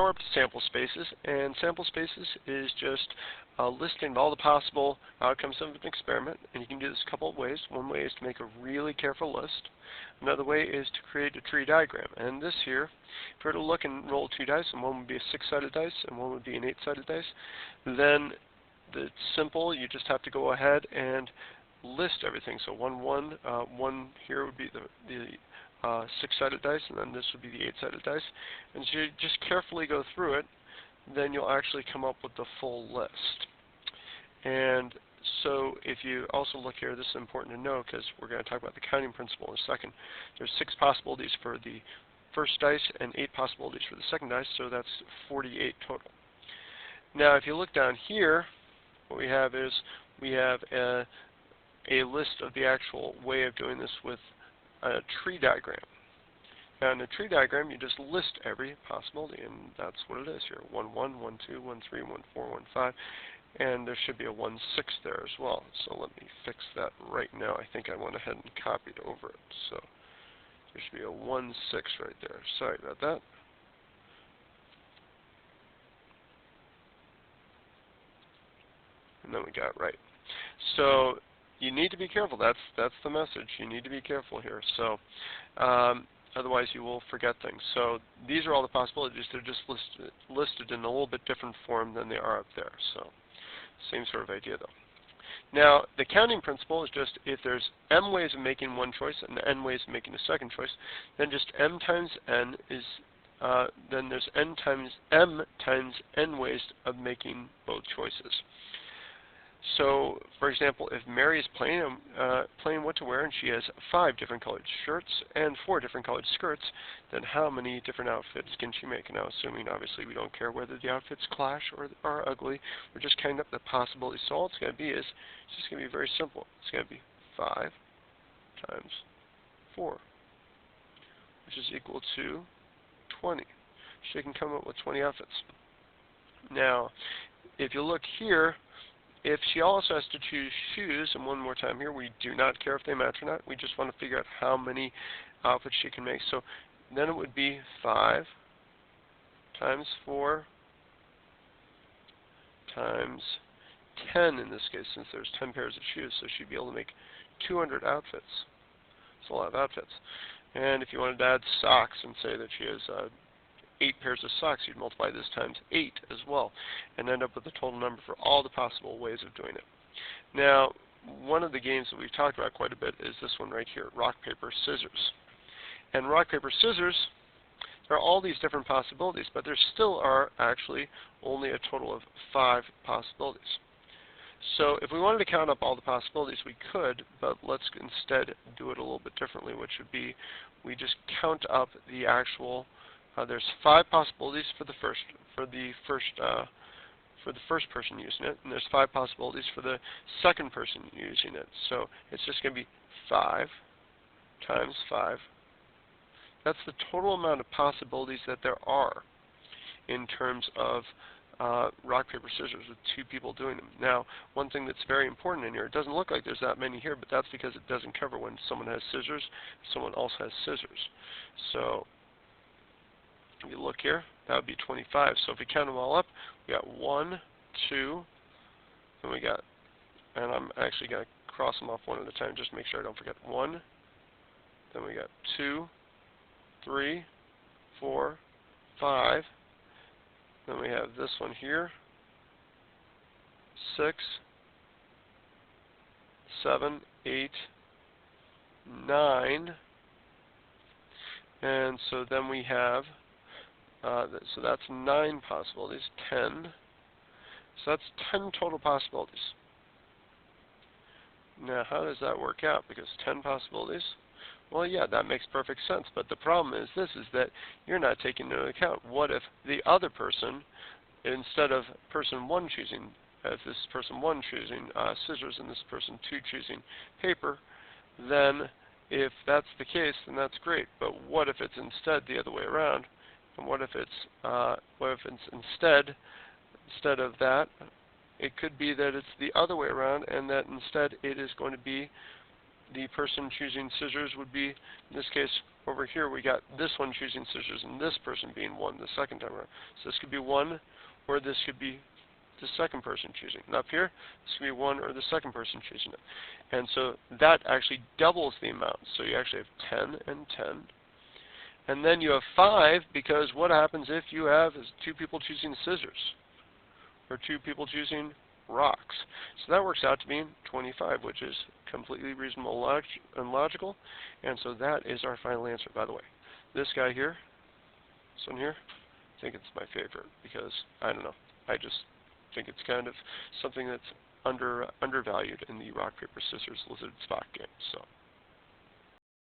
we're up to sample spaces, and sample spaces is just listing all the possible outcomes of an experiment, and you can do this a couple of ways. One way is to make a really careful list. Another way is to create a tree diagram. And this here, if you were to look and roll two dice, and one would be a 6-sided dice, and one would be an 8-sided dice, then it's simple. You just have to go ahead and list everything. So one here would be the 6-sided dice, and then this would be the 8-sided dice. And so you just carefully go through it, then you'll actually come up with the full list. And so if you also look here, this is important to know because we're going to talk about the counting principle in a second. There's 6 possibilities for the first dice and 8 possibilities for the second dice, so that's 48 total. Now if you look down here, what we have is we have a list of the actual way of doing this with a tree diagram. Now in a tree diagram, you just list every possibility, and that's what it is here. 1, 1, 1, 2, 1, 3, 1, 4, 1, 5, and there should be a 1, 6 there as well. So let me fix that right now. I think I went ahead and copied over it. So there should be a 1, 6 right there. Sorry about that. And then we got it right. So you need to be careful. That's the message. You need to be careful here. So otherwise you will forget things. So these are all the possibilities. They're just listed in a little bit different form than they are up there. So same sort of idea though. Now the counting principle is just if there's m ways of making one choice and n ways of making a second choice, then just m times n is then there's m times n ways of making both choices. So, for example, if Mary is playing what to wear and she has 5 different colored shirts and 4 different colored skirts, then how many different outfits can she make? Now, assuming obviously we don't care whether the outfits clash or are ugly, we're just counting up the possibilities. So all it's going to be is it's just going to be very simple. It's going to be 5 times 4, which is equal to 20. She can come up with 20 outfits. Now, if you look here, if she also has to choose shoes, and one more time here, we do not care if they match or not. We just want to figure out how many outfits she can make. So then it would be 5 times 4 times 10 in this case, since there's 10 pairs of shoes. So she'd be able to make 200 outfits. It's a lot of outfits. And if you wanted to add socks and say that she has 8 pairs of socks, you'd multiply this times 8 as well, and end up with the total number for all the possible ways of doing it. Now, one of the games that we've talked about quite a bit is this one right here, rock, paper, scissors. And rock, paper, scissors, there are all these different possibilities, but there still are actually only a total of 5 possibilities. So if we wanted to count up all the possibilities, we could, but let's instead do it a little bit differently, which would be we just count up the actual there's 5 possibilities for the first person using it, and there's 5 possibilities for the second person using it. So it's just going to be 5 times 5. That's the total amount of possibilities that there are in terms of rock, paper, scissors with 2 people doing them. Now, one thing that's very important in here, it doesn't look like there's that many here, but that's because it doesn't cover when someone has scissors, someone else has scissors. So if you look here, that would be 25. So if we count them all up, we got 1, 2, and we got, and I'm actually going to cross them off one at a time just to make sure I don't forget. 1, then we got 2, 3, 4, 5, then we have this one here, 6, 7, 8, 9, and so then we have so that's 9 possibilities, 10. So that's 10 total possibilities. Now, how does that work out? Because 10 possibilities, well, yeah, that makes perfect sense. But the problem is this, is that you're not taking into account what if the other person, instead of person 1 choosing, as this person 1 choosing scissors and this person 2 choosing paper, then if that's the case, then that's great. But what if it's instead the other way around? And what if it's instead of that, it could be that it's the other way around, and that instead it is going to be the person choosing scissors would be, in this case, over here we got this one choosing scissors and this person being 1 the second time around. So this could be 1, or this could be the second person choosing. And up here, this could be 1 or the second person choosing it. And so that actually doubles the amount. So you actually have 10 and 10. And then you have 5, because what happens if you have is 2 people choosing scissors, or 2 people choosing rocks? So that works out to be 25, which is completely reasonable and logical. And so that is our final answer. By the way, this guy here, this one here, I think it's my favorite, because, I don't know, I just think it's kind of something that's undervalued in the rock, paper, scissors lizard spot game. So